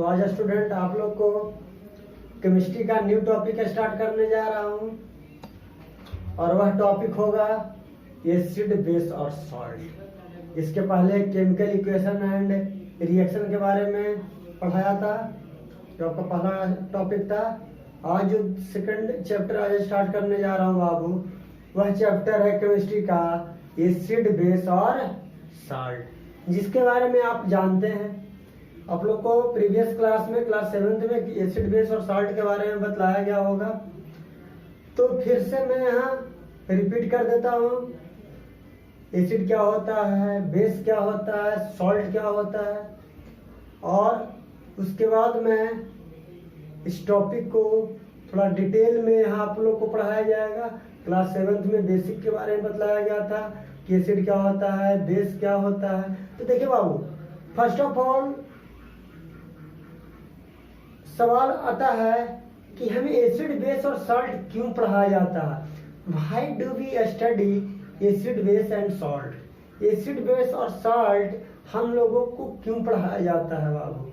आज स्टूडेंट आप लोग को केमिस्ट्री का न्यू टॉपिक स्टार्ट करने जा रहा हूँ और वह टॉपिक होगा एसिड बेस और सॉल्ट। इसके पहले केमिकल इक्वेशन एंड रिएक्शन के बारे में पढ़ाया था, जो आपका पहला टॉपिक था। आज जो सेकंड चैप्टर आज स्टार्ट करने जा रहा हूँ बाबू, वह चैप्टर है केमिस्ट्री का एसिड बेस और सॉल्ट, जिसके बारे में आप जानते हैं। आप लोग को प्रीवियस क्लास में क्लास 7th में एसिड बेस और सॉल्ट के बारे में बतलाया गया होगा, तो फिर से मैं यहाँ रिपीट कर देता हूँ। एसिड क्या होता है, बेस क्या होता है, सॉल्ट क्या होता है, और उसके बाद में इस टॉपिक को थोड़ा डिटेल में यहाँ आप लोग को पढ़ाया जाएगा। क्लास 7th में बेसिक के बारे में बतलाया गया था कि एसिड क्या होता है, बेस क्या होता है। तो देखिए बाबू, फर्स्ट ऑफ ऑल सवाल आता है कि हमें एसिड बेस और सॉल्ट क्यों पढ़ाया जाता है। Why do we study acid base and salt. Acid base और सॉल्ट हम लोगों को क्यों पढ़ाया जाता है बाबू।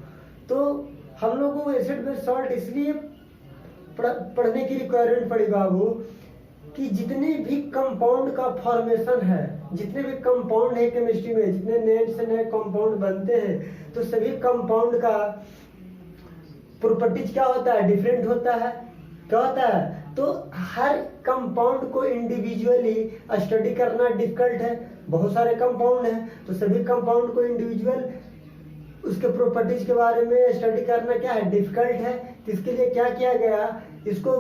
तो हम लोगों को एसिड बेस सॉल्ट इसलिए पढ़ने की रिक्वायरमेंट पड़ी बाबू कि जितने भी कंपाउंड का फॉर्मेशन है, जितने भी कंपाउंड है केमिस्ट्री में, जितने नए से नए कंपाउंड बनते हैं, तो सभी कंपाउंड का प्रॉपर्टीज क्या होता है, डिफरेंट होता है। क्या होता है, तो हर कंपाउंड को इंडिविजुअली स्टडी करना डिफिकल्ट है। बहुत सारे कंपाउंड हैं, तो सभी कंपाउंड को इंडिविजुअल उसके प्रॉपर्टीज के बारे में स्टडी करना क्या है, डिफिकल्ट है। तो इसके लिए क्या किया गया, इसको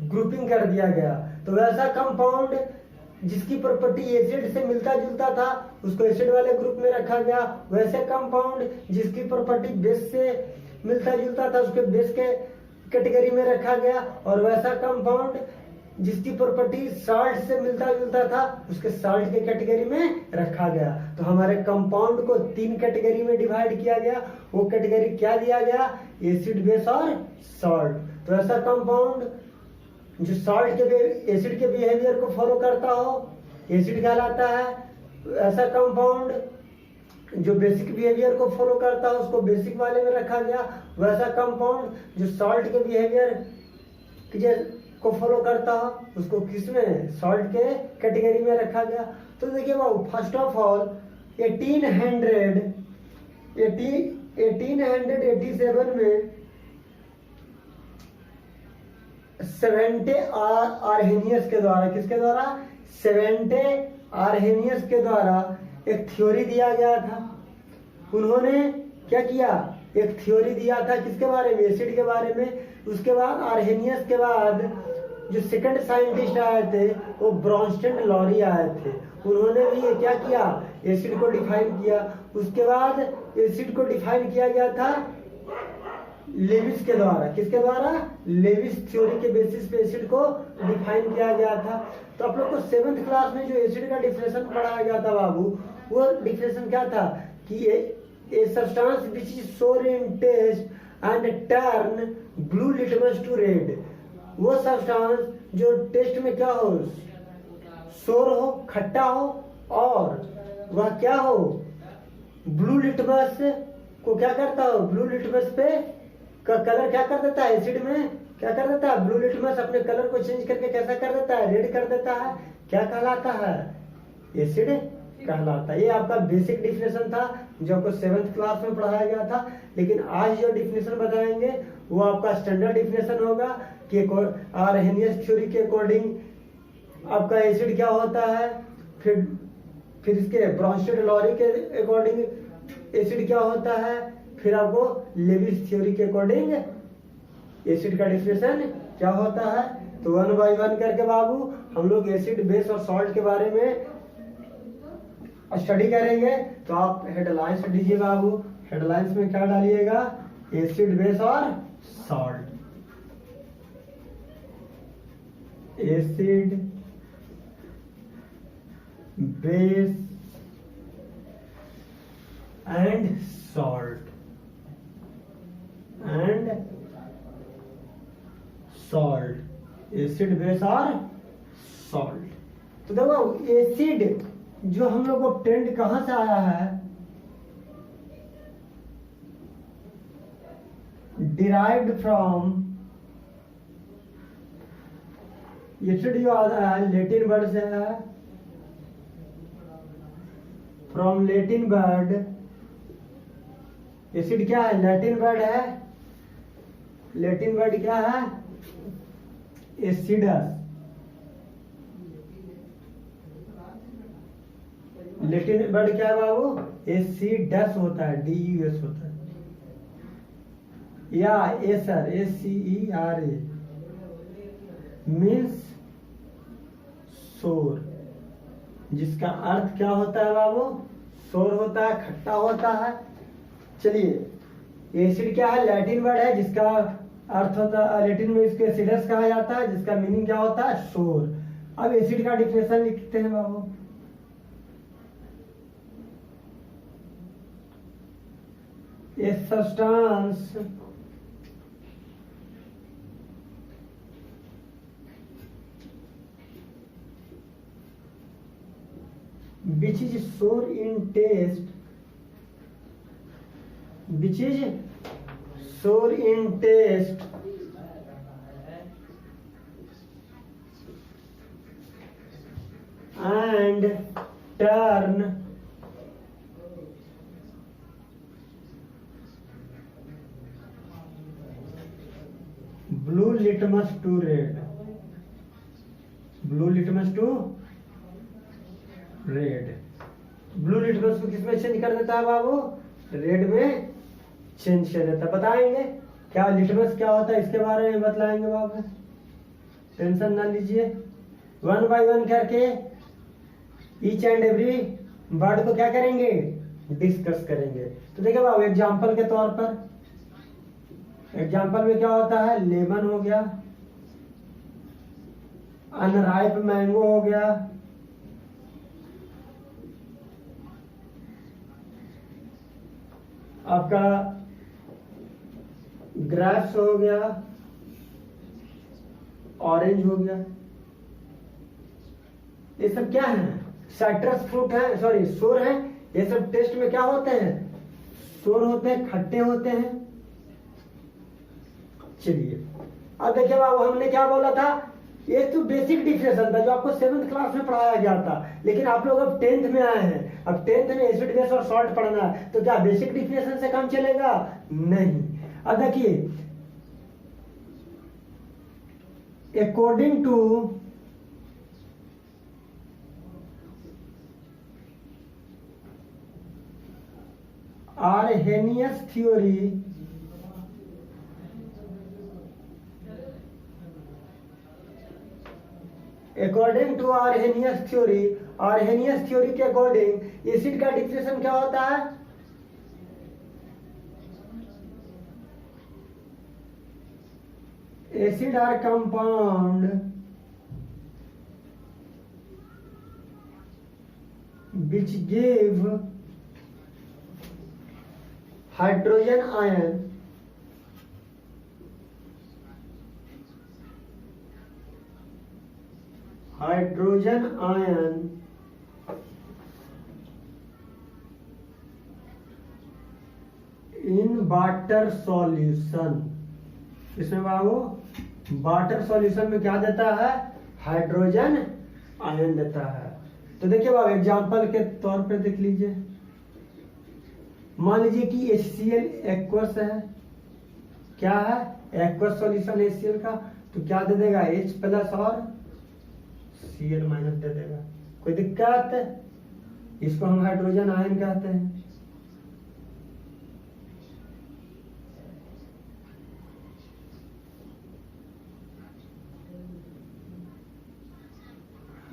ग्रुपिंग कर दिया गया। तो वैसा कंपाउंड जिसकी प्रॉपर्टी एसिड से मिलता जुलता था, उसको एसिड वाले ग्रुप में रखा गया। वैसे कंपाउंड जिसकी प्रॉपर्टी बेस से मिलता जुलता था, उसके बेस के कैटेगरी में रखा गया। और वैसा कंपाउंड जिसकी प्रॉपर्टी सॉल्ट से मिलता जुलता था, उसके सॉल्ट के कैटेगरी में रखा गया। तो हमारे कंपाउंड को 3 कैटेगरी में डिवाइड किया गया। वो कैटेगरी क्या दिया गया, एसिड बेस और सॉल्ट। तो ऐसा कंपाउंड जो सॉल्ट के एसिड के बिहेवियर को फॉलो करता हो, एसिड कहलाता है। ऐसा कंपाउंड जो बेसिक बिहेवियर को फॉलो करता है, उसको बेसिक वाले में रखा गया। वैसा कंपाउंड जो सॉल्ट के बिहेवियर को फॉलो करता हो, उसको किसमें, सॉल्ट के कैटेगरी में रखा गया। तो देखिए बाबू, फर्स्ट ऑफ ऑल 1887 में सेवेंटे आर्हेनियस के द्वारा, किसके द्वारा, सेवेंटे आर्हेनियस के द्वारा एक थ्योरी दिया गया था। उन्होंने क्या किया, एक थ्योरी दिया था किसके बारे में, एसिड के बारे में। उसके बाद आर्हेनियस के बाद जो सेकंड साइंटिस्ट आए थे, वो ब्रॉन्स्टन लॉरी आए थे। उन्होंने भी क्या किया, एसिड को डिफाइन किया। उसके बाद एसिड को डिफाइन किया गया था लेविस के द्वारा। किसके द्वारा, लेविस थ्योरी के बेसिस पे एसिड को डिफाइन किया गया था। तो आप लोग को 7th क्लास में जो एसिड का डिफिनेशन पढ़ाया गया था बाबू, वो डिफिनेशन क्या था कि a substance which is sour in taste and turn blue litmus to red. वो सब्सटेंस जो टेस्ट में क्या हो, सोर हो, खट्टा हो, और वह क्या हो, ब्लू लिटमस को क्या करता हो, ब्लू लिटमस पे का कलर क्या कर देता है, एसिड में क्या कर देता है, ब्लू लिटमस अपने कलर को चेंज करके कैसा कर देता है, रेड कर देता है। क्या कहलाता है, एसिड कहलाता है। ये आपका बेसिक डिफिनेशन था जो आपको 7th क्लास में पढ़ाया गया था। लेकिन आज जो डिफिनेशन बताएंगे वो आपका स्टैंडर्ड डिफिनेशन होगा कि आर्हेनियस थ्योरी के अकॉर्डिंग आपका एसिड क्या होता है, फिर इसके ब्रॉन्स्टन लॉरी के अकॉर्डिंग एसिड क्या होता है, फिर आपको लेविस थ्योरी के अकॉर्डिंग एसिड का डिफिनेशन क्या होता है। तो 1 by 1 करके बाबू हम लोग एसिड बेस और सॉल्ट के बारे में स्टडी करेंगे। तो आप हेडलाइंस दीजिए बाबू। हेडलाइंस में क्या डालिएगा, एसिड बेस और salt. Acid base and salt acid base और सॉल्ट। तो देखो, एसिड जो हम लोग को ट्रेंड कहां से आया है, डिराइव्ड फ्रॉम, एसिड जो आता है लैटिन वर्ड से है, फ्रॉम लैटिन वर्ड, एसिड क्या है, लैटिन वर्ड है, लैटिन वर्ड क्या है, एसिडस, लैटिन वर्ड क्या है बाबू, एसिडस होता है, DUS होता है, या एसर, SCERA मीन्स सोर, जिसका अर्थ क्या होता है बाबू, सोर होता है, खट्टा होता है। चलिए एसिड क्या है, लैटिन वर्ड है जिसका अर्थ होता है, लैटिन में इसको एसिडस कहा जाता है जिसका मीनिंग क्या होता है, सोर। अब एसिड का डिफिनेशन लिखते हैं बाबू, a substance which is sour in taste, which is sour in taste and turn blue litmus to red, blue litmus to red, blue litmus को किसमें चेंज कर देता है बाबू, रेड में चेंज कर देता है। बताएंगे क्या लिटमस क्या होता है, इसके बारे में बतलाएंगे बाबू, टेंशन ना लीजिए। 1 बाय 1 करके ईच एंड एवरी वर्ड को क्या करेंगे, डिस्कस करेंगे। तो देखिए बाबू एग्जांपल के तौर पर, एग्जांपल में क्या होता है, लेमन हो गया, अनराइप मैंगो हो गया, आपका ग्रेप्स हो गया, ऑरेंज हो गया, ये सब क्या है, साइट्रस फ्रूट है, सॉरी सोर है। ये सब टेस्ट में क्या होते हैं, सोर होते हैं, खट्टे होते हैं। चलिए अब देखिए बाबू हमने क्या बोला था, ये तो बेसिक डिफिनेशन था जो आपको 7th क्लास में पढ़ाया गया था, लेकिन आप लोग अब 10th में आए हैं, अब 10th में एसिड बेस और सॉल्ट पढ़ना है, तो क्या बेसिक डिफिनेशन से काम चलेगा, नहीं। अब देखिए according to Arrhenius theory, according to Arrhenius theory, Arrhenius theory के अकॉर्डिंग एसिड का डिफिनेशन क्या होता है, acid are compound which give hydrogen ion in water solution। इसमें बाबू वाटर सॉल्यूशन में क्या देता है, हाइड्रोजन आयन देता है। तो देखिए बाबू एग्जांपल के तौर पे देख लीजिए, मान लीजिए कि HCl एक्वस है, क्या है, एक्वस सॉल्यूशन HCl का, तो क्या दे देगा, H प्लस और Cl माइनस दे देगा। कोई दिक्कत, इसको हम हाइड्रोजन आयन कहते हैं।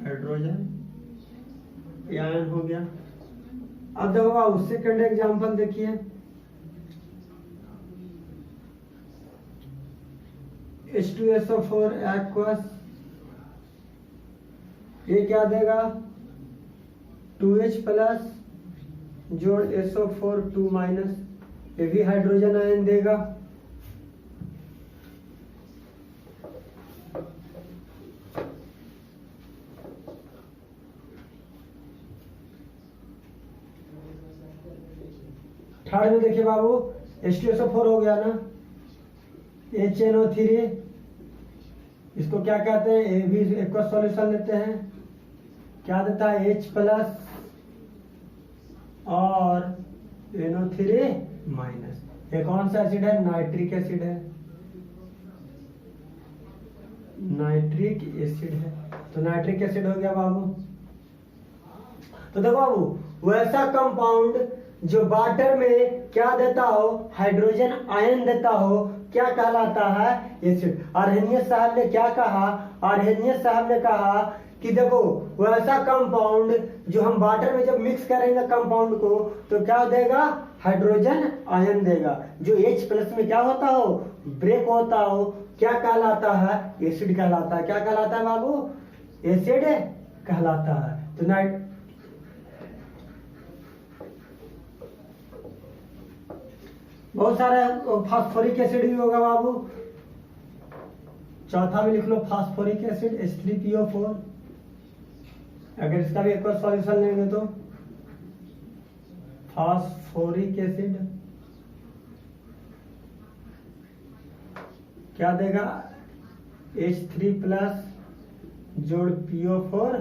हाइड्रोजन आयन हो गया। अब देखो बाबू सेकंड एग्जांपल देखिए, H2SO4 एक्वस, ये क्या देगा, 2H प्लस जोड़ SO4 2 माइनस, ये भी हाइड्रोजन आयन देगा। थर्ड में देखिए बाबू H2SO4 हो गया ना, HNO3, इसको क्या कहते हैं, ये भी एक सॉल्यूशन लेते हैं, क्या देता है H प्लस और NO3 माइनस। ये कौन सा एसिड है, नाइट्रिक एसिड है, नाइट्रिक एसिड है। तो नाइट्रिक एसिड हो गया बाबू। तो देखो बाबू, वैसा कंपाउंड जो वाटर में क्या देता हो, हाइड्रोजन आयन देता हो, क्या कहलाता है, एसिड। आर्हेनियस साहब ने क्या कहा, आर्हेनियस साहब ने कहा कि देखो वैसा कंपाउंड जो हम वाटर में जब मिक्स करेंगे कंपाउंड को तो क्या देगा, हाइड्रोजन आयन देगा। जो H प्लस में क्या होता हो, ब्रेक होता हो, क्या कहलाता है, एसिड कहलाता है। क्या कहलाता है बाबू, एसिड कहलाता है। तो नाइट बहुत सारा फास्फोरिक एसिड भी होगा बाबू। चौथा में लिख लो फास्फोरिक एसिड H3PO4। अगर इसका भी एक और सॉल्यूशन लेंगे तो फास्फोरिक एसिड क्या देगा, H3 प्लस जोड़ PO4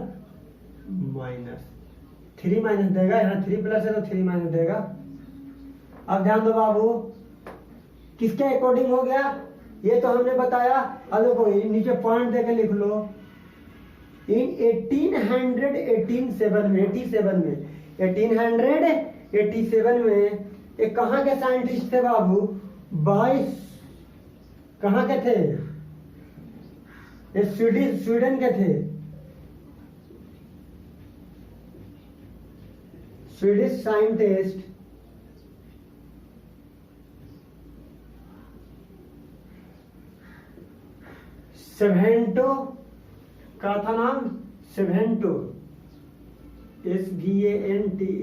माइनस, 3 माइनस देगा, यहाँ 3 प्लस है तो 3 माइनस देगा। अब ध्यान दो बाबू, किसके अकॉर्डिंग हो गया, ये तो हमने बताया। अब देखो नीचे पॉइंट देके लिख लो, इन 1887 में एक कहाँ के साइंटिस्ट थे बाबू, 22 कहाँ के थे, ये स्वीडन के थे, स्वीडिश साइंटिस्ट सेवेंटो का था नाम, सेवेंटो SVANTE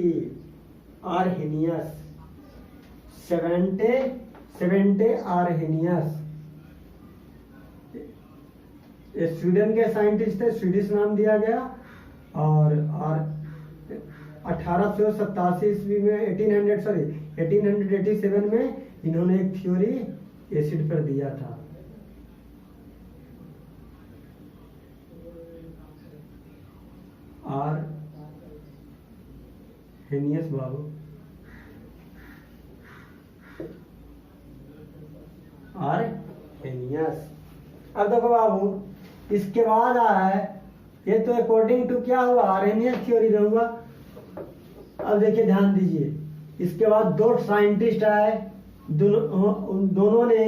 आर्हेनियस, सेवेंटे आर्हेनियस। स्वीडन के साइंटिस्ट थे, स्वीडिश नाम दिया गया। और 1887 ईस्वी में 1887 में इन्होंने एक थ्योरी एसिड पर दिया था। आर्हेनियस बाबू, आर्हेनियस। अब देखो बाबू, इसके बाद आया है, ये तो अकॉर्डिंग टू क्या हुआ, आर्हेनियस थ्योरी रहूंगा। अब देखिए ध्यान दीजिए, इसके बाद दो साइंटिस्ट आए, दोनों ने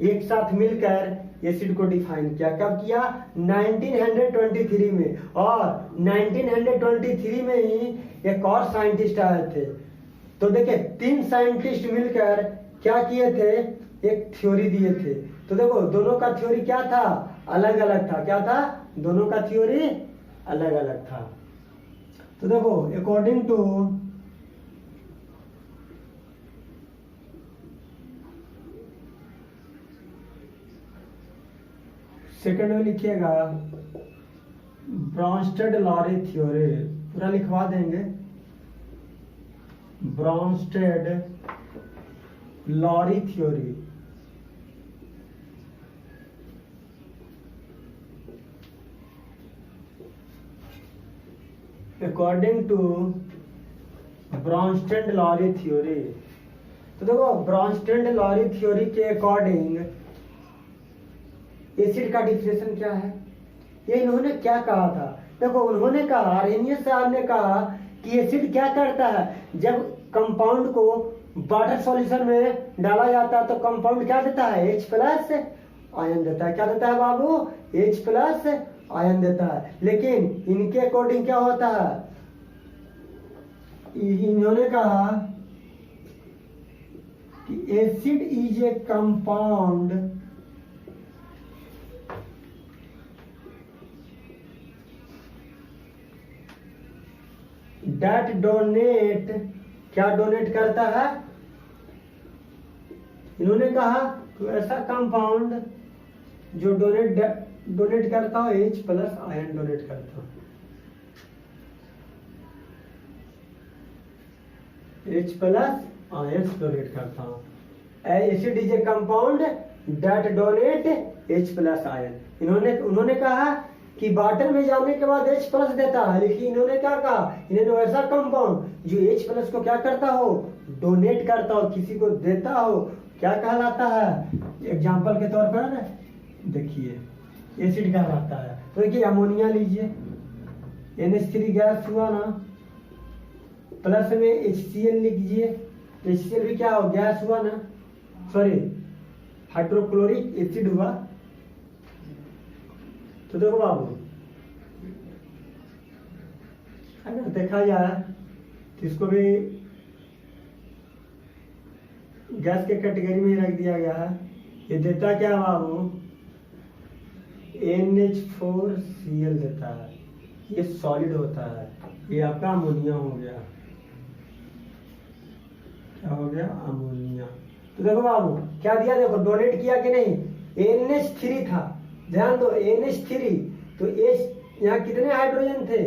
एक साथ मिलकर एसिड को डिफाइन किया। कब किया, 1923 में। और 1923 में ही एक और साइंटिस्ट आए थे। तो देखिए 3 साइंटिस्ट मिलकर क्या किए थे, एक थ्योरी दिए थे। तो देखो दोनों का थ्योरी क्या था, अलग अलग था। क्या था, दोनों का थ्योरी अलग अलग था। तो देखो अकॉर्डिंग टू सेकंड में लिखिएगा ब्रॉन्स्टेड लॉरी थ्योरी, पूरा लिखवा देंगे, Bronsted Lowry theory. According to Bronsted Lowry theory. तो देखो ब्रॉन्स्टेड लॉरी थ्योरी के अकॉर्डिंग एसिड का डिफिनेशन क्या है, ये इन्होंने क्या कहा था। देखो उन्होंने कहा, आर्हेनियस साहब ने कहा कि एसिड क्या करता है, जब कंपाउंड को वाटर सॉल्यूशन में डाला जाता है तो कंपाउंड क्या देता है, H प्लस आयन देता है। क्या देता है बाबू, H प्लस आयन देता है। लेकिन इनके अकॉर्डिंग क्या होता है, इन्होंने कहा कि acid is a compound that donate, क्या डोनेट करता है, इन्होंने कहा तो ऐसा कंपाउंड जो डोनेट करता हो, H प्लस आयन डोनेट करता हो, H प्लस आयन डोनेट करता हो। Acid is a compound that donate H plus ion. उन्होंने कहा कि वाटर में जाने के बाद H प्लस देता है, लेकिन इन्होंने क्या कहा, इन्होंने वैसा कंपाउंड जो H प्लस को क्या करता हो, डोनेट करता हो, किसी को देता हो, क्या कहलाता है। एग्जाम्पल के तौर पर देखिए एसिड कहलाता है। तो देखिए अमोनिया लीजिए, NH3 गैस हुआ ना, प्लस में HCl लिखिए, HCl भी क्या हो, गैस हुआ ना, सॉरी हाइड्रोक्लोरिक एसिड हुआ। तो देखो बाबू, अगर देखा जाए तो इसको भी गैस के कैटेगरी में रख दिया गया है। ये देता क्या बाबू, NH4Cl देता है, ये सॉलिड होता है, ये आपका अमोनिया हो गया। क्या हो गया, अमोनिया। तो देखो बाबू क्या दिया, देखो डोनेट किया कि नहीं, NH3 था, ध्यान दो NH3, तो H यहाँ कितने हाइड्रोजन थे,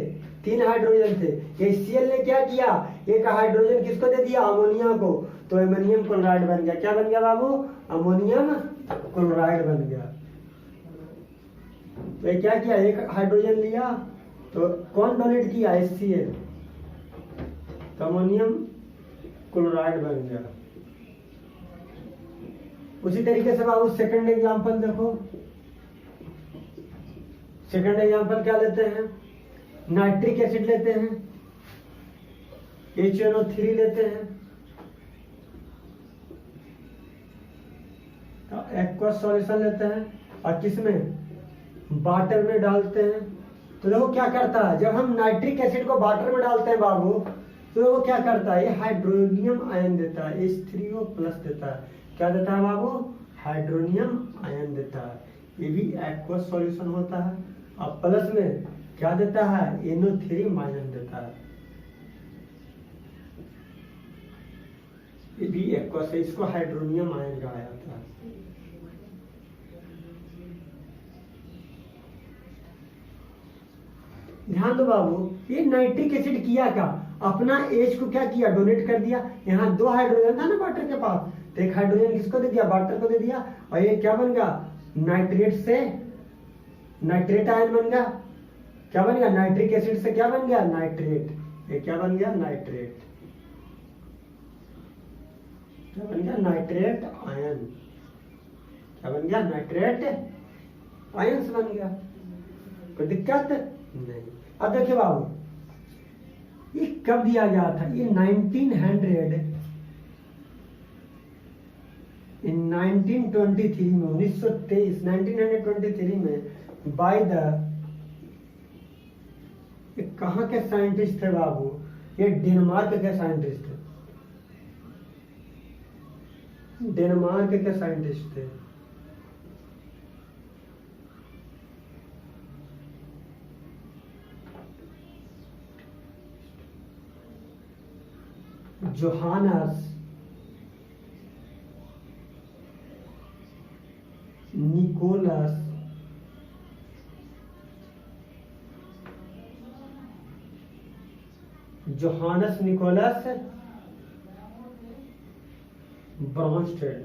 3 हाइड्रोजन थे। HCl ने क्या किया, एक हाइड्रोजन किसको दे दिया, अमोनिया को, तो अमोनियम क्लोराइड बन गया। क्या बन गया बाबू, अमोनियम क्लोराइड बन गया। तो ये क्या किया, एक हाइड्रोजन लिया, तो कौन डोनेट किया, HCl, तो अमोनियम क्लोराइड बन गया। उसी तरीके से बाबू सेकंड एग्जांपल देखो, सेकंड एग्जांपल क्या लेते हैं, नाइट्रिक एसिड लेते हैं, HNO3 लेते हैं, एक्वस सॉल्यूशन लेते हैं और किसमें, वाटर में डालते हैं। तो देखो क्या करता है, जब हम नाइट्रिक एसिड को वाटर में डालते हैं बाबू, तो देखो क्या करता है, ये हाइड्रोनियम आयन देता है, H3O प्लस देता है। क्या देता है बाबू, हाइड्रोनियम आयन देता है, ये भी एक्वस सॉल्यूशन होता है। और प्लस में क्या देता है, NO3 माइनस देता है, ये भी एक्वस है, इसको हाइड्रोनियम आयन कहा जाता है। ध्यान दो बाबू, ये नाइट्रिक एसिड किया क्या, अपना H को क्या किया, डोनेट कर दिया। यहाँ 2 हाइड्रोजन था ना वाटर के पास, तो एक हाइड्रोजन किसको दे दिया, वाटर को दे दिया, और ये क्या बन गया, नाइट्रेट से नाइट्रेट आयन बन गया। क्या बन गया, नाइट्रिक एसिड से क्या बन गया, नाइट्रेट, ये क्या बन गया, नाइट्रेट, क्या बन गया, नाइट्रेट आयन, क्या बन गया, नाइट्रेट आयन बन गया। कोई दिक्कत नहीं। अब देखिए बाबू, ये कब दिया गया था, ये 1923 में, 1923 में बाय द, कहाँ के साइंटिस्ट थे बाबू, ये डेनमार्क के साइंटिस्ट थे, डेनमार्क के साइंटिस्ट थे। Johannes Nicolaus Bronsted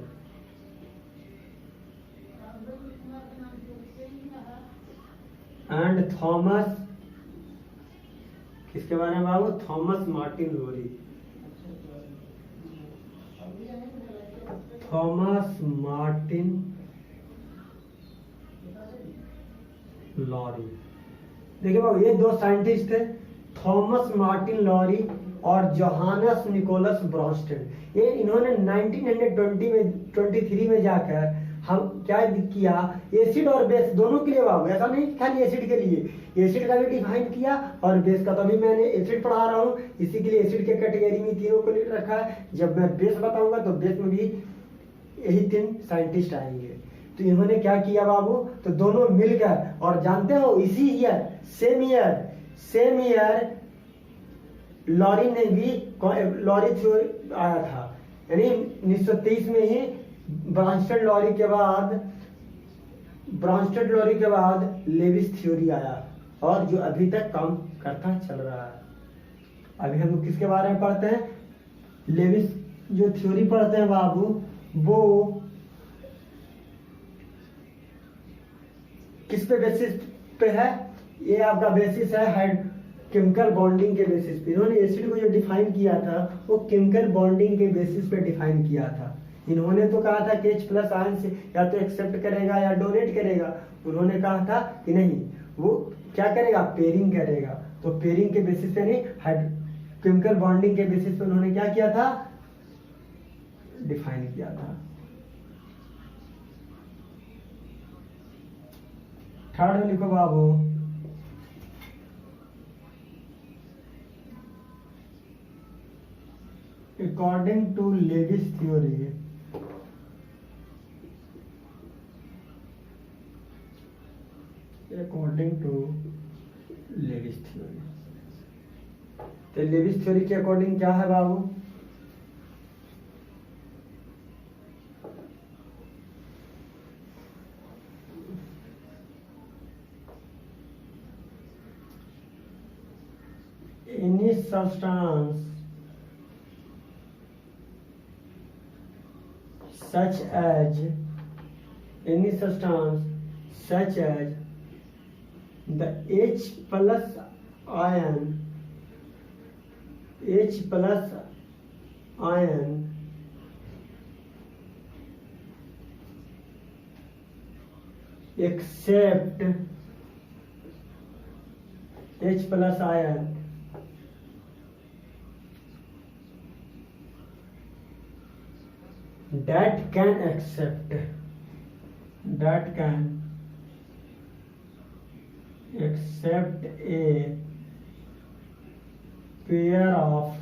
and Thomas, किसके बारे में बाबू, Thomas Martin Lowry, Thomas Martin Lowry. देखिए बाबू, ये 2 साइंटिस्ट थे, थॉमस मार्टिन लॉरी और जोहानस निकोलस ब्रॉन्स्टेड। ये इन्होंने 1923 में जाकर हम क्या किया, एसिड और बेस दोनों के लिए बाबू, ऐसा नहीं खाली एसिड के लिए, एसिड का भी डिफाइन किया और बेस का। तो अभी मैंने एसिड पढ़ा रहा हूँ, इसी के लिए एसिड के कैटेगरी में तीनों को रखा है। जब मैं बेस बताऊंगा तो बेस में भी यही 3 साइंटिस्ट आएंगे। तो इन्होंने क्या किया बाबू, तो दोनों मिलकर, और जानते हो इसी ईयर सेम ईयर लॉरी ने भी, लॉरी थ्योरी आया था, यानी 1923 में ही ब्रॉन्स्टेड लॉरी के बाद लेविस थ्योरी आया, और जो अभी तक काम करता चल रहा है। अभी हम लोग किसके बारे में पढ़ते हैं, लेविस जो थ्योरी पढ़ते हैं बाबू, वो किस पे बेसिस पे है, ये आपका बेसिस है केमिकल बॉन्डिंग के बेसिस पे। इन्होंने एसिड को जो डिफाइन किया था वो केमिकल बॉन्डिंग के बेसिस पे डिफाइन किया था। इन्होंने तो कहा था कि H+ आयन से या तो एक्सेप्ट करेगा या डोनेट करेगा। उन्होंने कहा था कि नहीं, वो क्या करेगा, पेयरिंग करेगा। तो पेयरिंग के बेसिस पे नहीं, केमिकल बॉन्डिंग के बेसिस पे उन्होंने क्या किया था, डिफाइन किया था। थर्ड में लिखो बाबू, according to Lewis theory, according to Lewis theory, तो लेविस थ्योरी के अकॉर्डिंग क्या है बाबू, any substance such as the H+ ion except H+ ion that can accept a pair of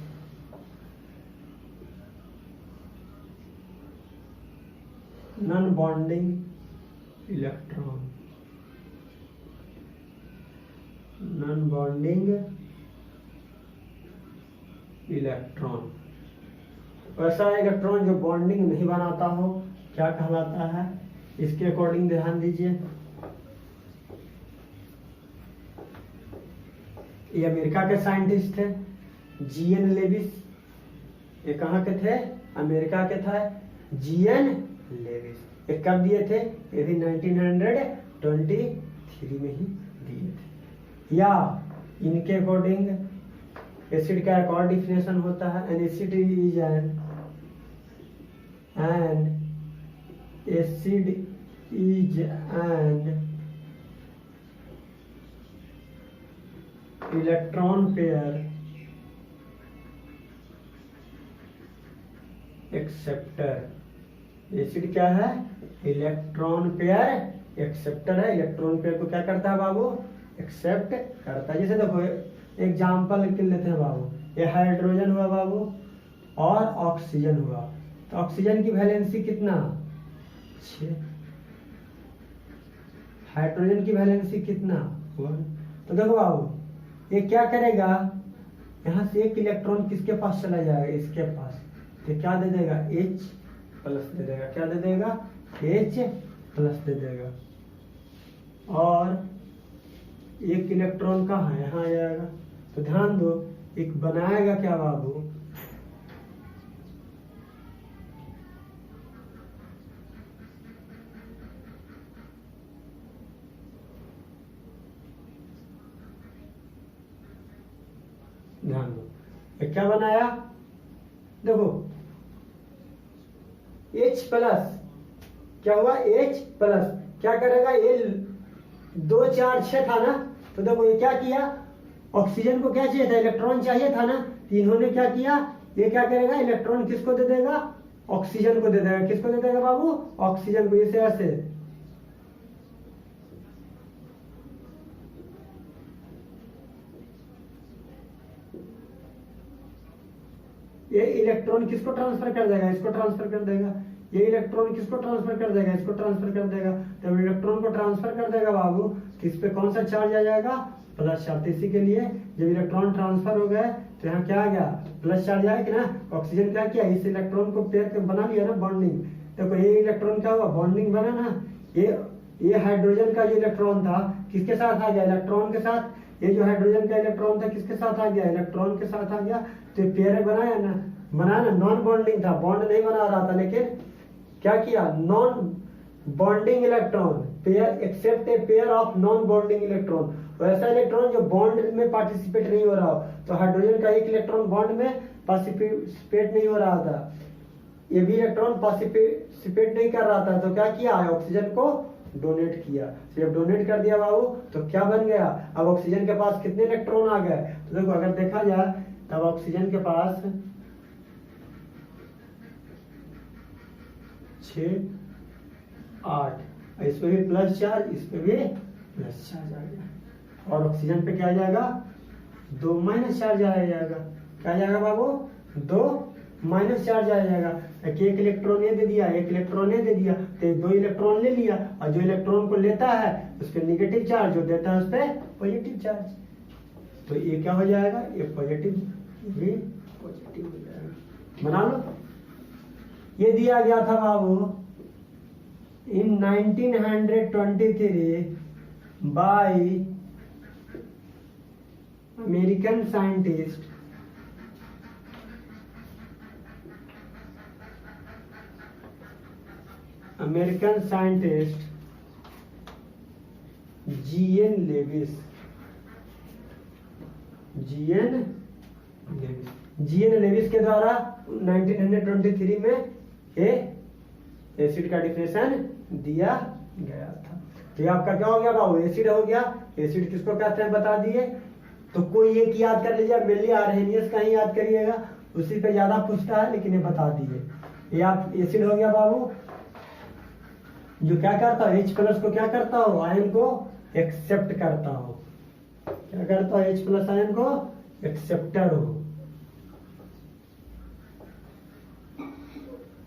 non-bonding electron, वैसा electron जो bonding नहीं बनाता हो क्या कहलाता है, इसके अकॉर्डिंग ध्यान दीजिए। ये अमेरिका के साइंटिस्ट थे G.N. लेविस। ये कहाँ के थे, अमेरिका के था G.N. लेविस। ये कब दिए थे, ये भी 1923 में ही दिए थे। या इनके अकॉर्डिंग एसिड का एक और डिफिनेशन होता है, N acid is an electron pair acceptor. Acid क्या है, इलेक्ट्रॉन पेयर एक्सेप्टर है। इलेक्ट्रॉन पेयर को क्या करता है बाबू, एक्सेप्ट करता है। जैसे देखो एग्जाम्पल लिख लेते हैं बाबू, ये हाइड्रोजन हुआ बाबू और ऑक्सीजन हुआ। तो ऑक्सीजन की वैलेंसी कितना, 6। हाइड्रोजन की वैलेंसी कितना, 1। तो देखो बाबू ये क्या करेगा, यहां से एक इलेक्ट्रॉन किसके पास चला जाएगा, इसके पास। तो क्या दे देगा, H+ दे देगा। क्या दे देगा, H+ दे देगा। और एक इलेक्ट्रॉन कहाँ है, यहाँ आ जाएगा। तो ध्यान दो, एक बनाएगा क्या बाबू, ध्यान दो, ये क्या बनाया, देखो H+ क्या हुआ, H+ क्या करेगा, ये 2 4 6 था ना। तो देखो ये क्या किया, ऑक्सीजन को क्या चाहिए था, इलेक्ट्रॉन चाहिए था ना। तो इन्होंने क्या किया, ये क्या करेगा, इलेक्ट्रॉन किसको दे देगा, ऑक्सीजन को दे देगा। किसको दे देगा बाबू, ऑक्सीजन को। इसे ऐसे ये इलेक्ट्रॉन किसको ट्रांसफर कर देगा, इसको ट्रांसफर कर देगा। ये इलेक्ट्रॉन किसको ट्रांसफर कर देगा, इसको ट्रांसफर कर देगा। जब इलेक्ट्रॉन को ट्रांसफर कर देगा बाबू, तो इस पे कौन सा चार्ज आ जाएगा, प्लस चार्ज। इसी के लिए जब इलेक्ट्रॉन ट्रांसफर हो गए तो यहाँ क्या आ गया, प्लस चार्ज आया कि ना। ऑक्सीजन क्या किया, इस इलेक्ट्रॉन को पेयर बना लिया ना, बॉन्डिंग। देखो ये इलेक्ट्रॉन क्या हुआ, बॉन्डिंग बना ना। ये हाइड्रोजन का जो इलेक्ट्रॉन था किसके साथ आ गया, इलेक्ट्रॉन के साथ। ये जो हाइड्रोजन का इलेक्ट्रॉन था किसके साथ आ गया, इलेक्ट्रॉन के साथ आ गया। तो पेयर बनाया ना, नॉन बॉन्डिंग था, बॉन्ड नहीं बना रहा था, लेकिन क्या किया, bonding electron pair accept a pair of non bonding electron, वैसा इलेक्ट्रॉन जो बॉन्ड में पार्टिसिपेट नहीं हो रहा हो। तो हाइड्रोजन का एक इलेक्ट्रॉन बॉन्ड में पार्टिसिपेट नहीं हो रहा था, ये भी इलेक्ट्रॉन पार्टिसिपेट नहीं कर रहा था, तो क्या किया, ऑक्सीजन को डोनेट किया। तो जब डोनेट कर दिया बाबू तो क्या बन गया, अब ऑक्सीजन के पास कितने इलेक्ट्रॉन आ गए, तो देखो अगर देखा जाए तब ऑक्सीजन के पास 6 8, इस पे भी प्लस चार्ज, इस पे भी प्लस चार्ज आ गया, और ऑक्सीजन पे क्या आ जाएगा, 2 माइनस चार्ज आ जाएगा। क्या आ जाएगा बाबू, 2 माइनस चार्ज आ जाएगा। एक इलेक्ट्रॉन ये दे दिया, एक इलेक्ट्रॉन ये दे दिया, तो 2 इलेक्ट्रॉन ले लिया, और जो इलेक्ट्रॉन को लेता है उस पर निगेटिव चार्ज, जो देता है उस पर पॉजिटिव चार्ज। तो ये क्या हो जाएगा, ये पॉजिटिव, ये पॉजिटिव हो जाएगा। बना लो। ये दिया गया था बाबू in 1923 by American scientist G.N. Lewis। G.N. Lewis के द्वारा 1923 में ये एसिड का डिफिनेशन दिया गया था। तो ये आपका क्या हो गया बाबू, एसिड हो गया। एसिड किसको कहते हैं बता दिए। तो कोई एक याद कर लीजिए, मेनली आर्हेनियस का ही याद करिएगा, उसी पे ज्यादा पूछता है, लेकिन ये बता दिए। ये आप एसिड हो गया बाबू, जो क्या करता है, H प्लस को क्या करता हो, आयन को एक्सेप्ट करता हो। क्या करता हो, H प्लस आयन को एक्सेप्टर हो।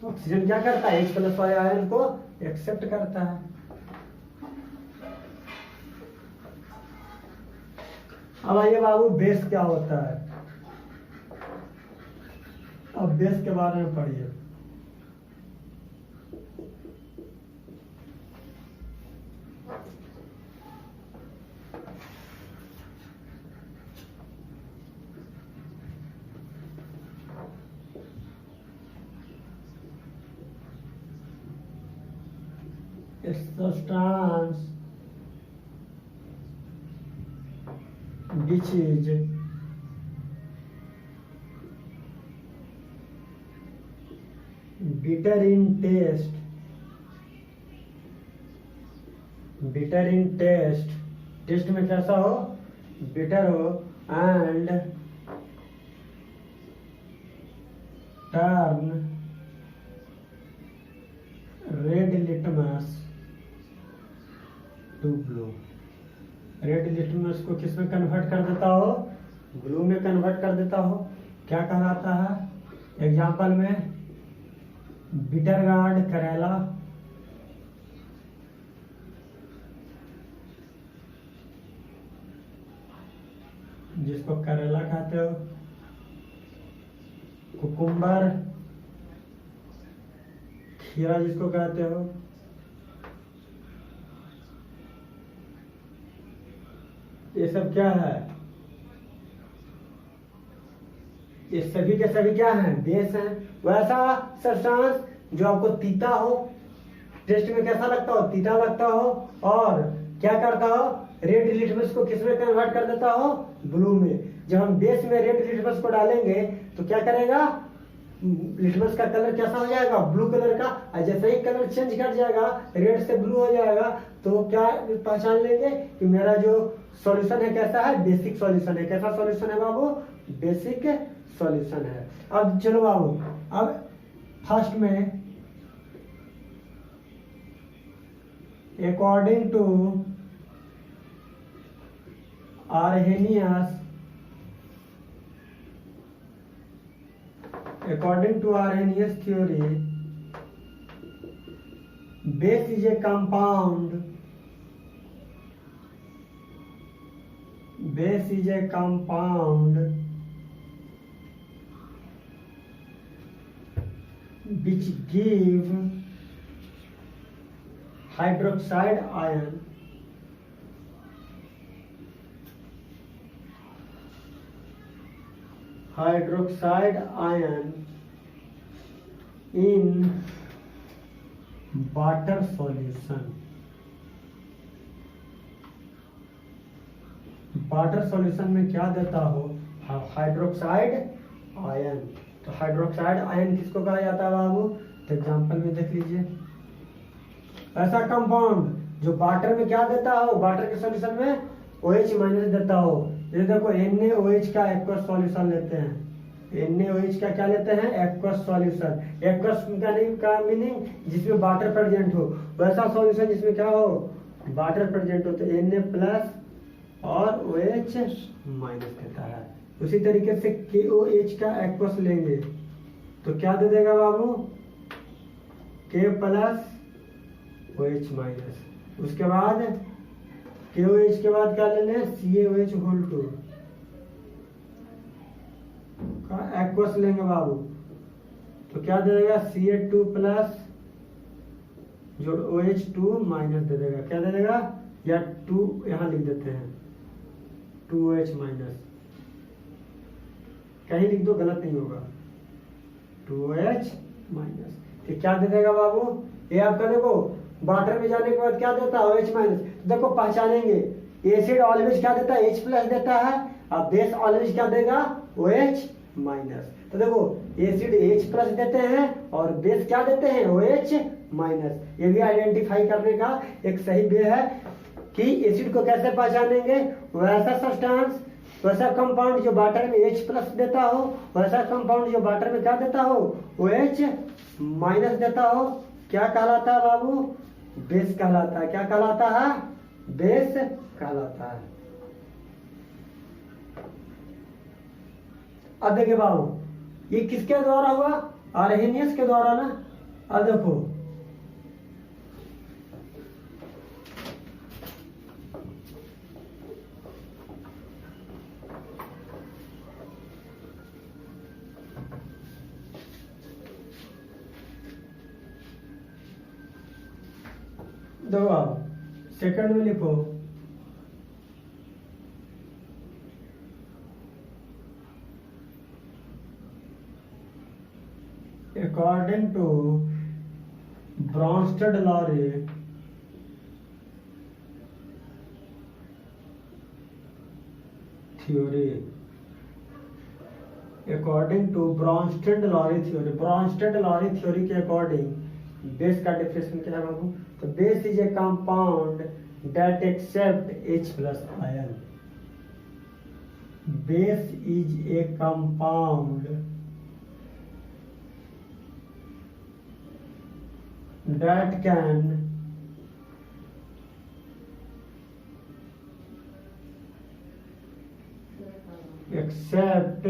ऑक्सीजन क्या करता है, H प्लस वाले आयन को एक्सेप्ट करता है। अब आइए बाबू बेस क्या होता है। अब बेस के बारे में पढ़िए। Substance which is bitter in taste, taste में कैसा हो, बिटर हो, and turn red litmus to blue. Red litmus को किस में कन्वर्ट कर देता हो, ब्लू में कन्वर्ट कर देता हो। क्या कहलाता है, एग्जाम्पल में बिटर गार्ड करेला, जिसको करेला कहते हो, कुकुम्बर, खीरा जिसको कहते हो, ये सब क्या है, ये सभी के सभी क्या हैं, बेस हैं। वैसा सब्सटेंस जो आपको तीता हो, टेस्ट में कैसा लगता हो, तीता लगता हो, और क्या करता हो, रेड लिटमस को किस में कन्वर्ट कर देता हो, ब्लू में। जब हम बेस में रेड लिटमस को डालेंगे तो क्या करेगा, लिटमस का कलर कैसा हो जाएगा, ब्लू कलर का। और जैसे ही कलर चेंज कर जाएगा, रेड से ब्लू हो जाएगा, तो क्या पहचान लेंगे कि मेरा जो सॉल्यूशन है कैसा है, बेसिक सॉल्यूशन है। कैसा सॉल्यूशन है बाबू, बेसिक सॉल्यूशन है। अब चलो बाबू, अब फर्स्ट में according to Arrhenius theory, base is a compound which give hydroxide ion in water solution. Water solution में क्या देता हो, हाइड्रोक्साइड आयन। तो हाइड्रोक्साइड आयन किसको कहा जाता है बाबू, तो एग्जांपल में देख लीजिए, ऐसा कंपाउंड जो वाटर में क्या देता हो, वाटर के सॉल्यूशन में OH माइनस देता हो। ये देखो NaOH का एक्वस सॉल्यूशन लेते हैं, NaOH का क्या लेते हैं, एक्वस सॉल्यूशन। एक्वस का मीनिंग जिसमें वाटर प्रेजेंट हो, वैसा सॉल्यूशन जिसमें क्या हो, वाटर प्रेजेंट हो, तो Na प्लस और OH माइनस देता है। उसी तरीके से KOH का एक्वस लेंगे तो क्या दे देगा बाबू, K प्लस OH माइनस। उसके बाद KOH के बाद क्या ले लें, CaOH होल 2 का एक्वस लेंगे बाबू, तो क्या दे देगा, Ca2 प्लस जो OH2 माइनस दे देगा। क्या दे देगा, या 2 यहाँ लिख देते हैं, 2OH माइनस, कहीं लिख दो गलत नहीं होगा, 2OH माइनस। तो क्या दे देगा बाबू, ये आपका देखो वाटर में जाने के बाद क्या देता है, OH माइनस। देखो पहचानेंगे, एसिड ऑलवेज क्या देता है, H प्लस देता है, अब बेस ऑलवेज क्या देगा, OH माइनस। तो देखो एसिड H प्लस देते हैं और बेस क्या देते हैं, OH माइनस। ये भी आइडेंटिफाई करने का एक सही वे है कि एसिड को कैसे पहचानेंगे, वैसा सब्सटेंस, वैसा कंपाउंड जो वाटर में H प्लस देता हो, वैसा कंपाउंड जो वाटर में क्या देता हो, OH माइनस देता हो, क्या कहलाता है बाबू, बेस कहलाता है। क्या कहलाता है, बेस कहलाता है। अब देखिए बाबू, ये किसके द्वारा हुआ, आर्हेनियस के द्वारा ना। अब देखो देखो आप सेकंड में लिखो, according to Bronsted-Lowry theory, according to Bronsted-Lowry theory, Bronsted-Lowry theory के अकॉर्डिंग बेस का डेफिनेशन क्या है बाबू, तो base is a compound that accept H plus ion. Base is a compound that can accept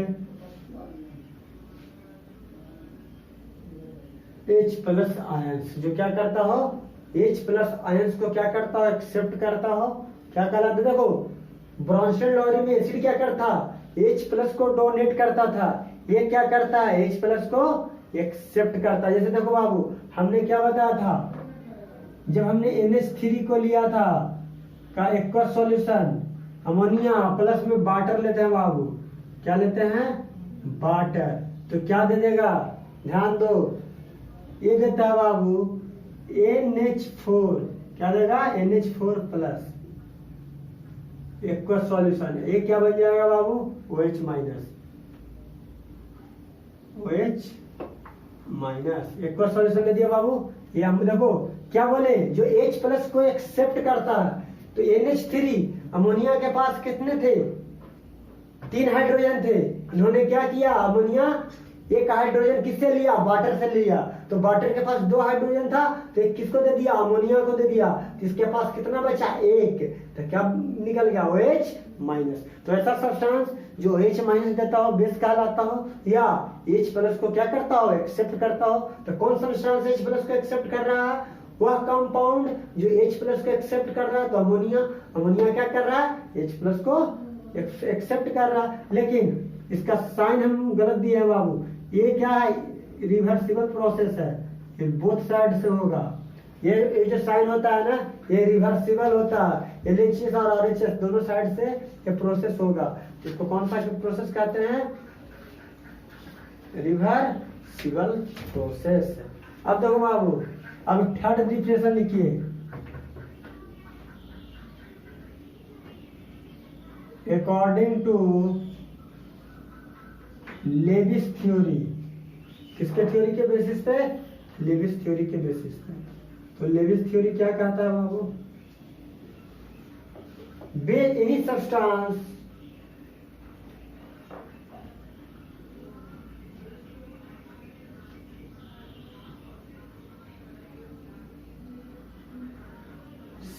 H plus ions. जो क्या करता हो, H प्लस आयंस को क्या करता हो, एक्सेप्ट करता हो। क्या कहलाता, देखो ब्रॉन्स्टेड-लॉरी में एसिड क्या करता, H प्लस को डोनेट करता था, ये क्या करता है, H प्लस को एक्सेप्ट करता है। जैसे देखो बाबू, हमने क्या बताया था, जब हमने NH3 को लिया था का एक्वस सॉल्यूशन, अमोनिया प्लस में वाटर लेते हैं बाबू, क्या लेते हैं, वाटर, तो क्या दे देगा, ध्यान दो, ये देता है बाबू NH4, क्या देगा, NH4 प्लस, एक्वस सॉल्यूशन है, ये क्या बन जाएगा बाबू, OH minus, OH minus, aqueous solution दे दिया बाबू। ये हम देखो क्या बोले, जो H प्लस को एक्सेप्ट करता है, तो NH3 अमोनिया के पास कितने थे, 3 हाइड्रोजन थे। इन्होंने क्या किया, अमोनिया एक हाइड्रोजन किससे लिया, वाटर से लिया, तो वाटर के पास 2 हाइड्रोजन था, तो एक किसको दे दिया, अमोनिया को दे दिया, तो इसके पास कितना बचा, 1, तो क्या निकल गया, OH माइनस। तो ऐसा सब्सटेंस जो H माइनस देता हो बेस कहलाता हो, या H प्लस को क्या करता हो, एक्सेप्ट करता हो। तो कौन सब्सटेंस H प्लस को एक्सेप्ट कर रहा है, वह कंपाउंड जो H प्लस को एक्सेप्ट कर रहा है। तो अमोनिया क्या कर रहा है, H प्लस को एक्सेप्ट कर रहा है, लेकिन इसका साइन हम गलत दिए हैं बाबू। ये क्या है, रिवर्सिबल प्रोसेस है, ये बोथ साइड से होगा। ये जो साइन होता है ना, ये रिवर्सिबल होता है, LHS और RHS दोनों साइड से ये प्रोसेस होगा। इसको कौन सा प्रोसेस कहते हैं, रिवर्सिबल प्रोसेस। अब देखो बाबू, अब थर्ड डिफिनेशन लिखिए, अकॉर्डिंग टू लेविस थ्योरी। किसके थ्योरी के बेसिस पे? लेविस थ्योरी के बेसिस पे। तो लेविस थ्योरी क्या कहता है बाबू? By any substance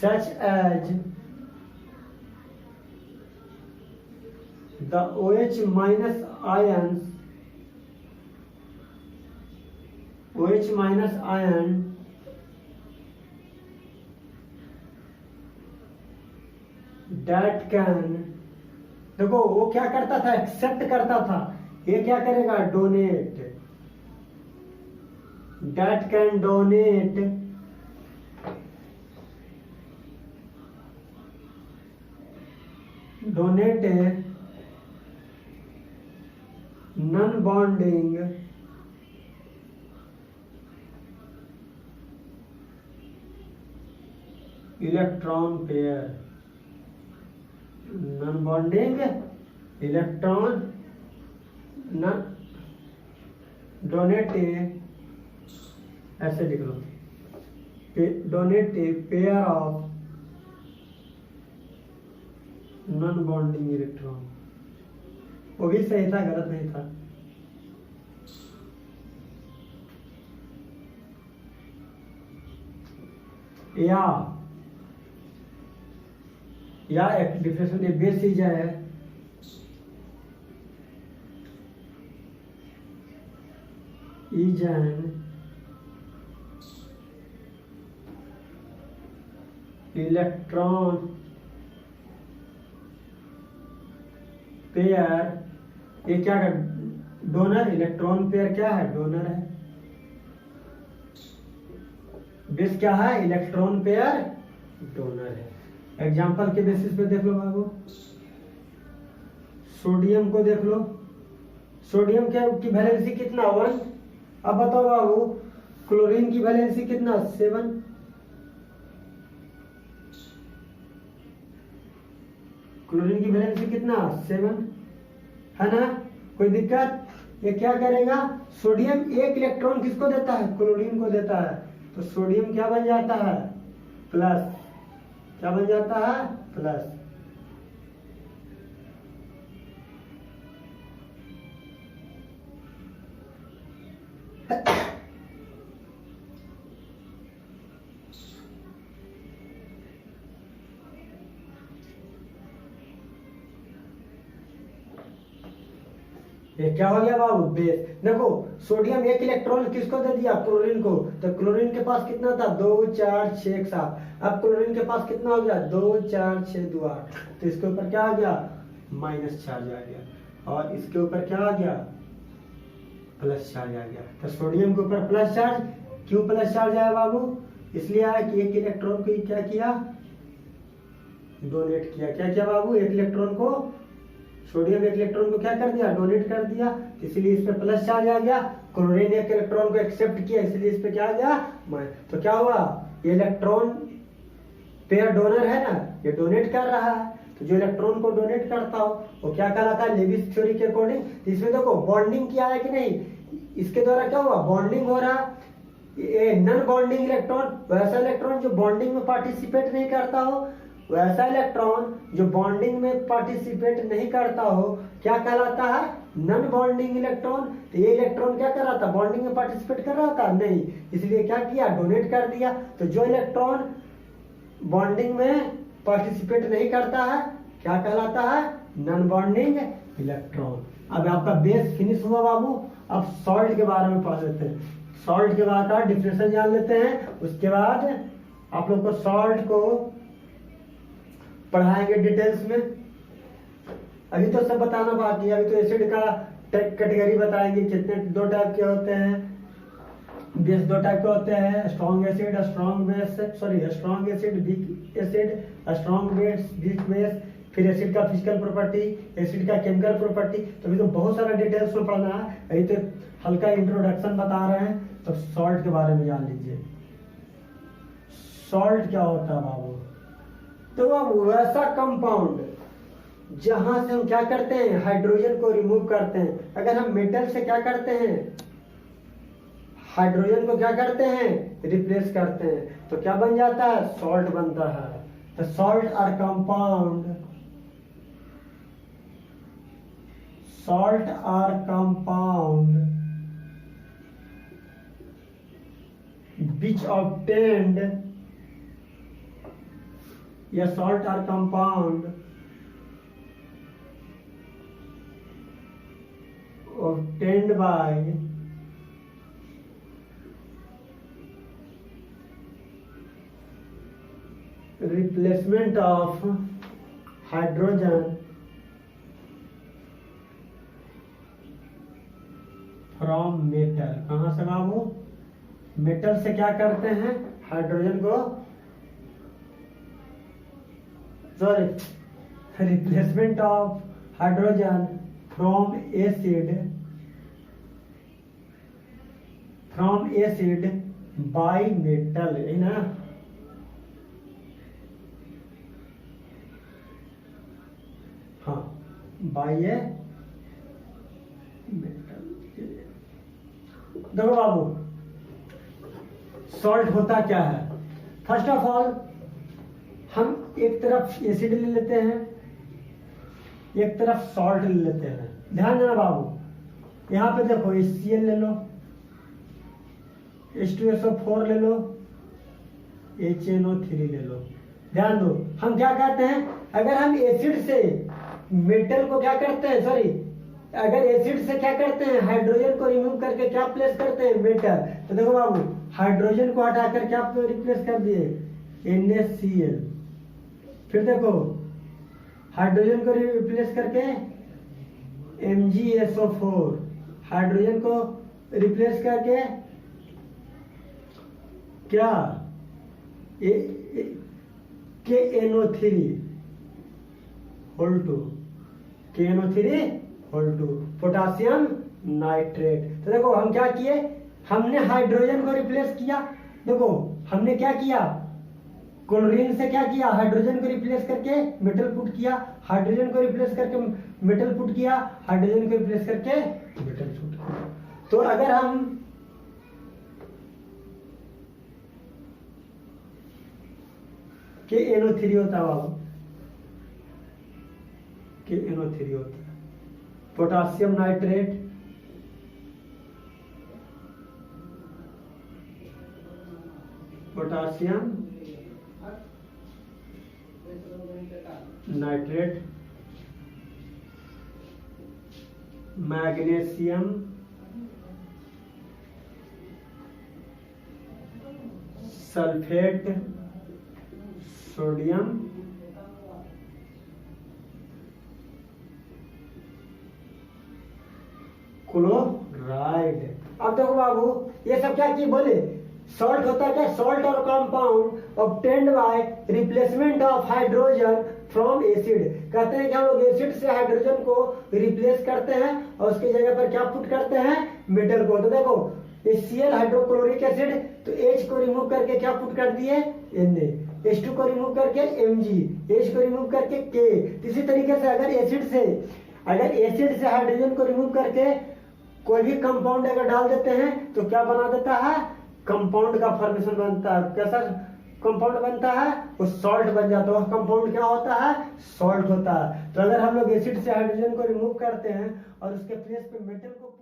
such as the OH minus ions, OH minus ion that can, देखो वो क्या करता था? एक्सेप्ट करता था। ये क्या करेगा? Donate, that can donate non-bonding electron pair, non-bonding electron donate, ऐसे लिख लो, donate a pair of non bonding electron. वो भी सही था, गलत नहीं था। या एक डिफरेंशियल बेस इज है एन इलेक्ट्रॉन पेयर। ये क्या है? डोनर। इलेक्ट्रॉन पेयर क्या है? डोनर है। बेस क्या है? इलेक्ट्रॉन पेयर डोनर है। एग्जांपल के बेसिस पे देख लो बाबू, सोडियम को देख लो। सोडियम की वैलेंसी कितना? 1। अब बताओ बाबू, क्लोरीन की वैलेंसी कितना? 7। क्लोरीन की वैलेंसी कितना? 7 है ना? कोई दिक्कत? ये क्या करेगा? सोडियम एक इलेक्ट्रॉन किसको देता है? क्लोरीन को देता है। तो सोडियम क्या बन जाता है? प्लस। क्या बन जाता है? प्लस। ये क्या हो गया बाबू? बेस। देखो सोडियम एक इलेक्ट्रॉन किसको दे दिया? क्लोरीन को। तो क्लोरीन के पास कितना था? 2 4 6 7। अब क्लोरीन के पास कितना हो गया? 2 4 6 2 8। तो इसके ऊपर क्या आ गया? माइनस चार्ज आ गया। और इसके ऊपर क्या आ गया? प्लस चार्ज आ गया। तो सोडियम के ऊपर प्लस चार्ज। क्यों प्लस चार्ज आया बाबू? इसलिए आया कि एक इलेक्ट्रॉन को क्या किया? डोनेट किया। क्या किया बाबू? एक इलेक्ट्रॉन को, सोडियम एक इलेक्ट्रॉन को क्या कर दिया? डोनेट कर दिया। इसलिए इस पे प्लस चार्ज आ गया। क्लोरीन एक इलेक्ट्रॉन को एक्सेप्ट किया, इसलिए इस पे क्या आ गया? तो क्या हुआ? ये इलेक्ट्रॉन पेयर डोनर है ना, ये डोनेट कर रहा है। तो जो इलेक्ट्रॉन को डोनेट करता हो वो क्या कहलाता है? लेविस थ्योरी के अकॉर्डिंग। इसमें देखो बॉन्डिंग किया है कि नहीं? इसके द्वारा क्या हुआ? बॉन्डिंग हो रहा। ये नॉन बॉन्डिंग इलेक्ट्रॉन, वैसा इलेक्ट्रॉन जो बॉन्डिंग में पार्टिसिपेट नहीं करता हो, वैसा इलेक्ट्रॉन जो बॉन्डिंग में पार्टिसिपेट नहीं करता हो क्या कहलाता है? Non bonding electron. तो ये इलेक्ट्रॉन क्या कर रहा था? बॉन्डिंग में पार्टिसिपेट कर रहा था? नहीं। इसलिए क्या किया? डोनेट कर दिया। तो जो इलेक्ट्रॉन बॉन्डिंग में पार्टिसिपेट नहीं करता है क्या कहलाता है? Non bonding electron. अब आपका बेस फिनिश हुआ बाबू। अब सॉल्ट के बारे में पढ़ लेते हैं। सॉल्ट के बाद का डिफरेंशियल जान लेते हैं। उसके बाद आप लोग को सॉल्ट को पढ़ाएंगे डिटेल्स में। अभी तो सब बताना बाकी है। अभी तो एसिड का कैटेगरी बताएंगे, कितने 2 टाइप के होते हैं। बेस 2 टाइप के होते हैं, strong acid, strong base, sorry strong acid, weak acid, strong base, weak base. फिर एसिड का फिजिकल प्रॉपर्टी, एसिड का केमिकल प्रॉपर्टी। तो अभी तो बहुत सारा डिटेल्स में पढ़ना है। अभी तो हल्का इंट्रोडक्शन बता रहे हैं। तो सॉल्ट के बारे में जान लीजिए। सॉल्ट क्या होता है बाबू? तो अब वैसा कंपाउंड जहां से हम क्या करते हैं, हाइड्रोजन को रिमूव करते हैं। अगर हम मेटल से क्या करते हैं, हाइड्रोजन को क्या करते हैं, रिप्लेस करते हैं, तो क्या बन जाता है, सॉल्ट बनता है। तो salt are compound, salt are compound which obtained, या salt are compound obtained by replacement of hydrogen from metal। कहां से बाबू, मेटल से क्या करते हैं, हाइड्रोजन को, sorry, replacement of hydrogen from acid by metal, है ना। हाँ, बाय मेटल। देखो बाबू, सॉल्ट होता क्या है, फर्स्ट ऑफ ऑल हम एक तरफ एसिड ले लेते हैं, एक तरफ सॉल्ट ले लेते हैं। ध्यान देना बाबू, यहां पे देखो HCl ले लो, H2SO4 ले लो, HNO3 ले लो। ध्यान दो, हम क्या कहते हैं, अगर हम एसिड से मेटल को क्या करते हैं, सॉरी, अगर एसिड से क्या करते हैं, हाइड्रोजन को रिमूव करके क्या प्लेस करते हैं, मेटल। तो देखो बाबू, हाइड्रोजन को हटाकर क्या रिप्लेस कर दिए, NaCl। फिर देखो, हाइड्रोजन को रिप्लेस करके MgSO4, हाइड्रोजन को रिप्लेस करके क्या, KNO3 whole 2, KNO3 whole 2, potassium nitrate. तो देखो हम क्या किए, हमने हाइड्रोजन को रिप्लेस किया। देखो हमने क्या किया, क्लोरीन से क्या किया, हाइड्रोजन को रिप्लेस करके मेटल पुट किया, हाइड्रोजन को रिप्लेस करके मेटल पुट किया, हाइड्रोजन को रिप्लेस करके मेटल पुट किया। तो अगर हम KNO3 होता है बाबू, KNO3 होता है, potassium nitrate, potassium nitrate, magnesium sulphate, sodium chloride. अब देखो बाबू, ये सब क्या की बोले, सॉल्ट होता है क्या, सॉल्ट और compound obtained by replacement of hydrogen from acid. कहते हैं कि हम लोग एसिड से हाइड्रोजन को रिप्लेस करते हैं और उसकी जगह पर क्या पुट करते हैं, मेटल को। तो देखो HCl हाइड्रोक्लोरिक एसिड, तो H को रिमूव करके क्या पुट कर दिए, Na, H2 को रिमूव करके Mg, H को रिमूव करके K। इसी तरीके से अगर एसिड से हाइड्रोजन को रिमूव करके कोई भी कंपाउंड अगर डाल देते हैं तो क्या बना देता है, कंपाउंड का फॉर्मेशन बनता है। कैसा कंपाउंड बनता है, वो सॉल्ट बन जाता है। कंपाउंड क्या होता है, सॉल्ट होता है। तो अगर हम लोग एसिड से हाइड्रोजन को रिमूव करते हैं और उसके प्लेस पे मेटल को